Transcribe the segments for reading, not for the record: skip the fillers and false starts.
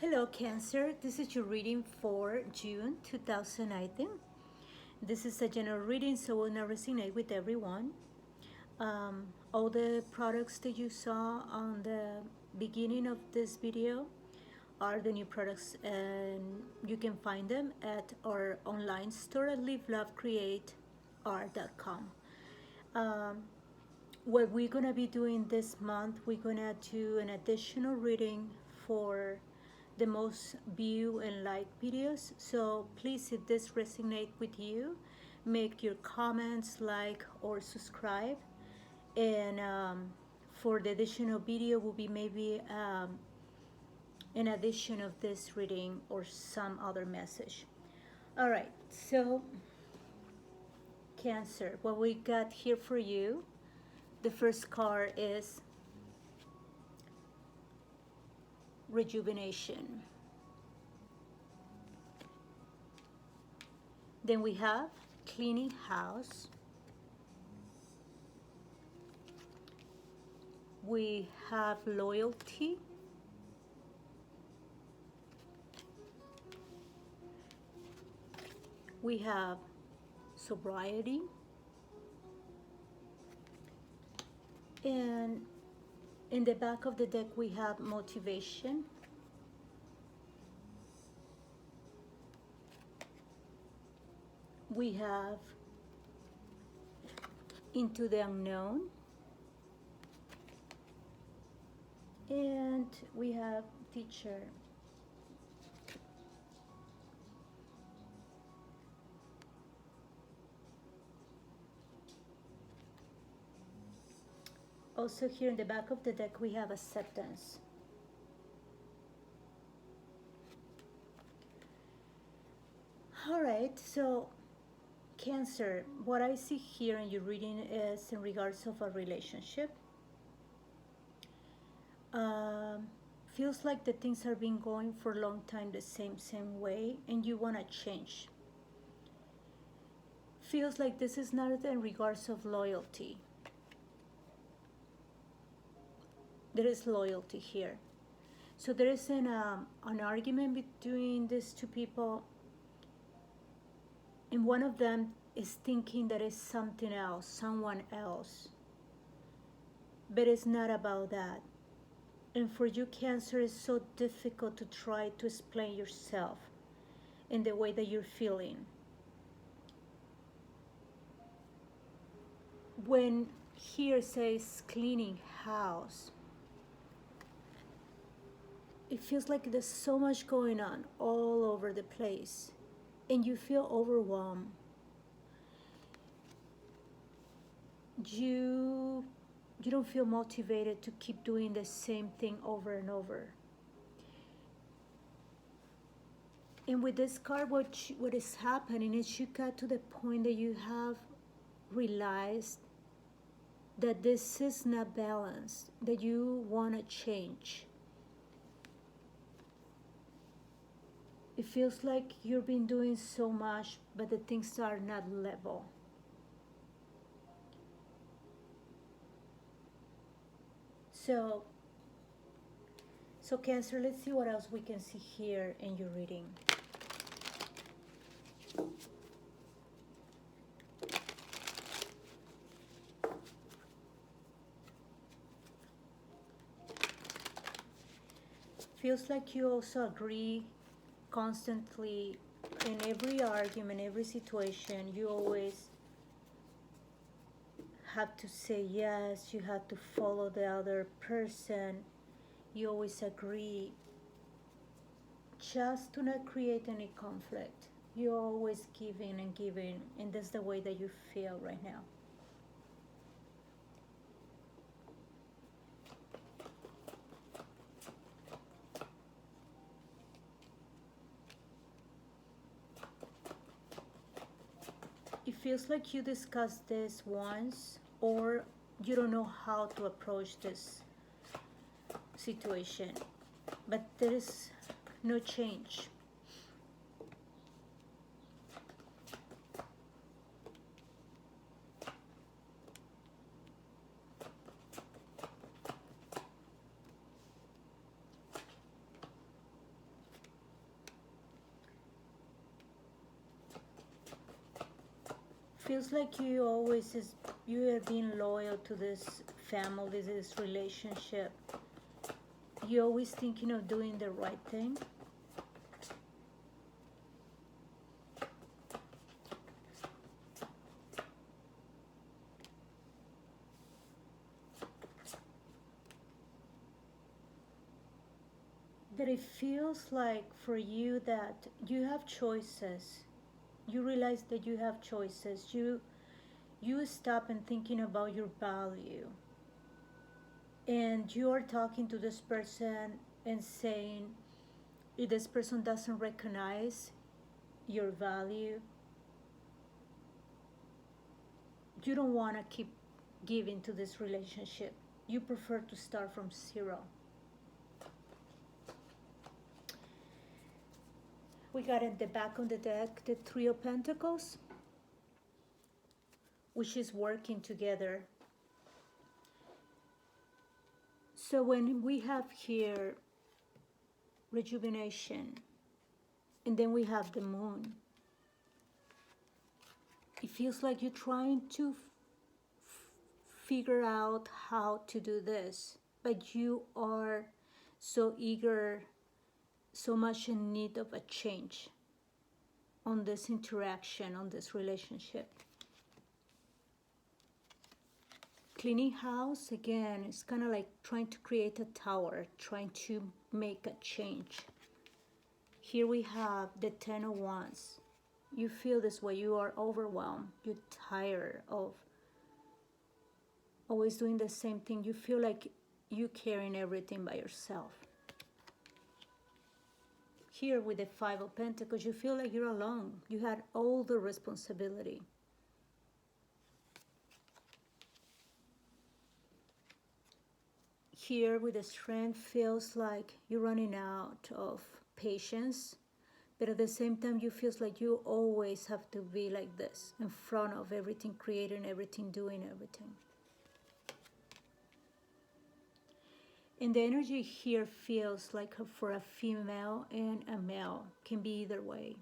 Hello, Cancer. This is your reading for June 2019. This is a general reading, so will not resonate with everyone. All the products that you saw on the beginning of this video are the new products, and you can find them at our online store at livelovecreateart.com. Um, what we're gonna be doing this month, we're gonna do an additional reading for the most view and like videos. So please, if this resonate with you, make your comments, like or subscribe. And for the additional video will be maybe an addition of this reading or some other message. All right, so Cancer, what we got here for you, the first card is rejuvenation. Then we have cleaning house. We have loyalty. We have sobriety. And in the back of the deck, we have motivation. We have into the unknown. And we have teacher. Also here in the back of the deck, we have acceptance. All right, so Cancer, what I see here in your reading is in regards of a relationship. Um, Feels like the things are been going for a long time the same way, and you want to change. Feels like this is not in regards of loyalty. There is loyalty here. So there is an argument between these two people, and one of them is thinking that it's something else, someone else. But it's not about that. And for you, Cancer, is so difficult to try to explain yourself in the way that you're feeling. When here says cleaning house, it feels like there's so much going on all over the place, and you feel overwhelmed. You don't feel motivated to keep doing the same thing over and over. And with this card, what is happening is you got to the point that you have realized that this is not balanced, that you want to change. It feels like you've been doing so much, but the things are not level. So Cancer, let's see what else we can see here in your reading. Feels like you also agree constantly in every argument, every situation. You always have to say yes, you have to follow the other person. You always agree just to not create any conflict. You're always giving and giving, and that's the way that you feel right now. It feels like you discussed this once, or you don't know how to approach this situation, but there is no change. feels like you always is you are being loyal to this family, this relationship. You're always thinking of doing the right thing. But it feels like for you that you have choices. You realize that you have choices. You stop and thinking about your value. And you are talking to this person and saying, if this person doesn't recognize your value, you don't want to keep giving to this relationship. You prefer to start from zero. We got at the back of the deck the Three of Pentacles, which is working together. So when we have here rejuvenation, and then we have the moon, it feels like you're trying to figure out how to do this, but you are so eager, so much in need of a change on this interaction, on this relationship. Cleaning house, again, is kind of like trying to create a tower, trying to make a change. Here we have the Ten of Wands. You feel this way, you are overwhelmed, you're tired of always doing the same thing. You feel like you're carrying everything by yourself. Here with the Five of Pentacles, you feel like you're alone. You had all the responsibility. Here with the Strength, feels like you're running out of patience, but at the same time you feel like you always have to be like this, in front of everything, creating everything, doing everything. And the energy here feels like for a female and a male. Can be either way,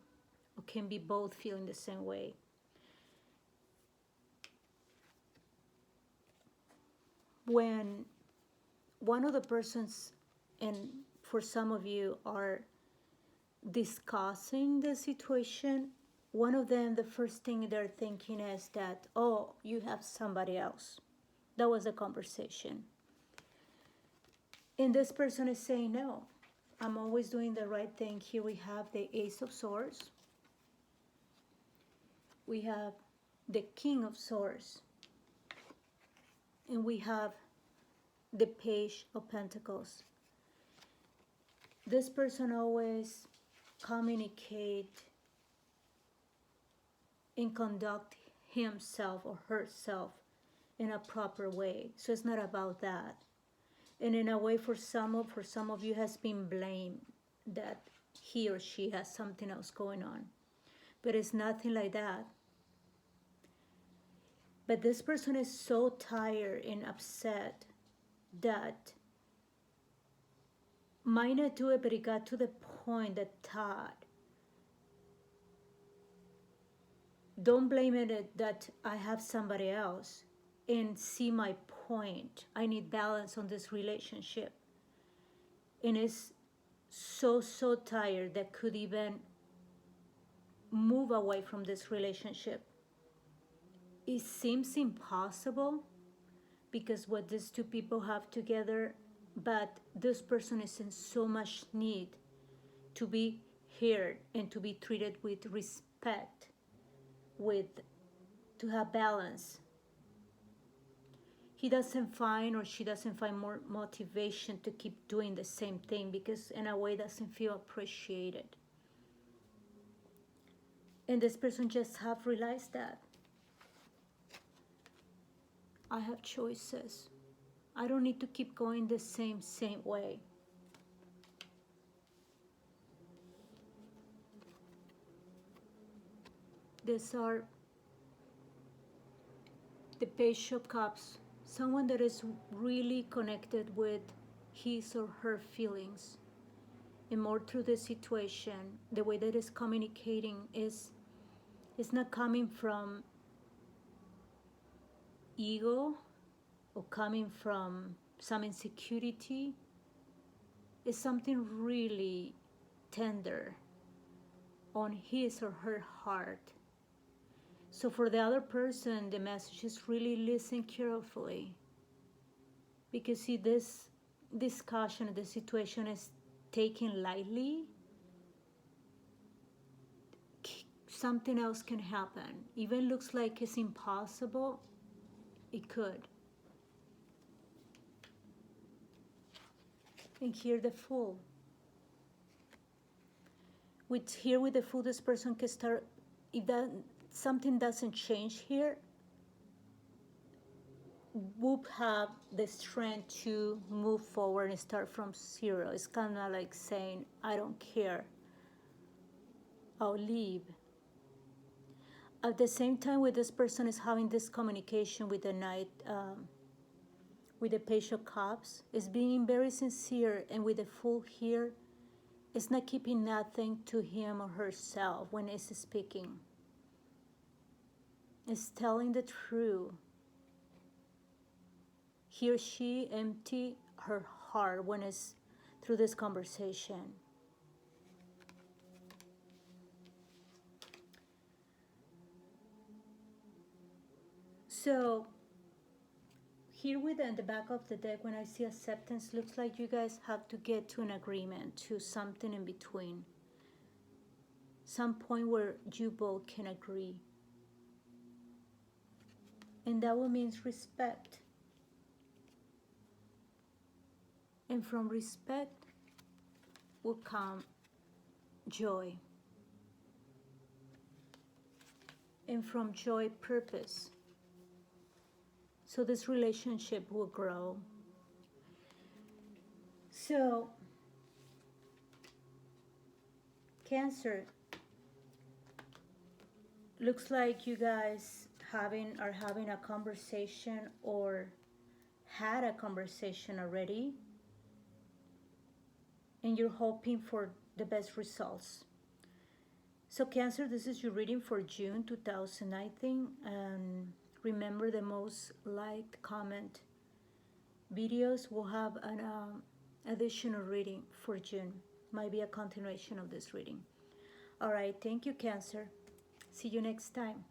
or can be both feeling the same way. When one of the persons, and for some of you, are discussing the situation, one of them, the first thing they're thinking is that, oh, you have somebody else. That was the conversation. And this person is saying, no, I'm always doing the right thing. Here we have the Ace of Swords. We have the King of Swords. And we have the Page of Pentacles. This person always communicate and conduct himself or herself in a proper way. So it's not about that. And in a way, for some of you has been blamed that he or she has something else going on. But it's nothing like that. But this person is so tired and upset that might not do it, but it got to the point that Todd, don't blame it that I have somebody else, and see my point. I need balance on this relationship. And is so tired that could even move away from this relationship. It seems impossible because what these two people have together, but this person is in so much need to be heard and to be treated with respect, to have balance. He doesn't find, or she doesn't find, more motivation to keep doing the same thing because in a way doesn't feel appreciated. And this person just have realized that I have choices. I don't need to keep going the same way. These are the Page of Cups. Someone that is really connected with his or her feelings. And more through the situation, the way that is communicating is not coming from ego or coming from some insecurity is something really tender on his or her heart. So for the other person, the message is really listen carefully, because see, this discussion, the situation is taken lightly. Something else can happen. Even looks like it's impossible, it could. And here the Fool. With the Fool, this person can start, if that something doesn't change here, would have the strength to move forward and start from zero. It's kind of like saying, I don't care, I'll leave. At the same time, with this person is having this communication with the Knight, with the Page of Cups, is being very sincere, and with the Fool here, it's not keeping nothing to him or herself when it's speaking. It's telling the truth. He or she empty her heart when it's through this conversation. So here with the back of the deck, when I see acceptance, looks like you guys have to get to an agreement, to something in between. Some point where you both can agree. And that will mean respect. And from respect will come joy. And from joy, purpose. So this relationship will grow. So, Cancer, looks like you guys are having a conversation or had a conversation already, and you're hoping for the best results. So Cancer, this is your reading for June 2019. Remember, the most liked comment videos will have an additional reading for June. Might be a continuation of this reading. All right, thank you, Cancer. See you next time.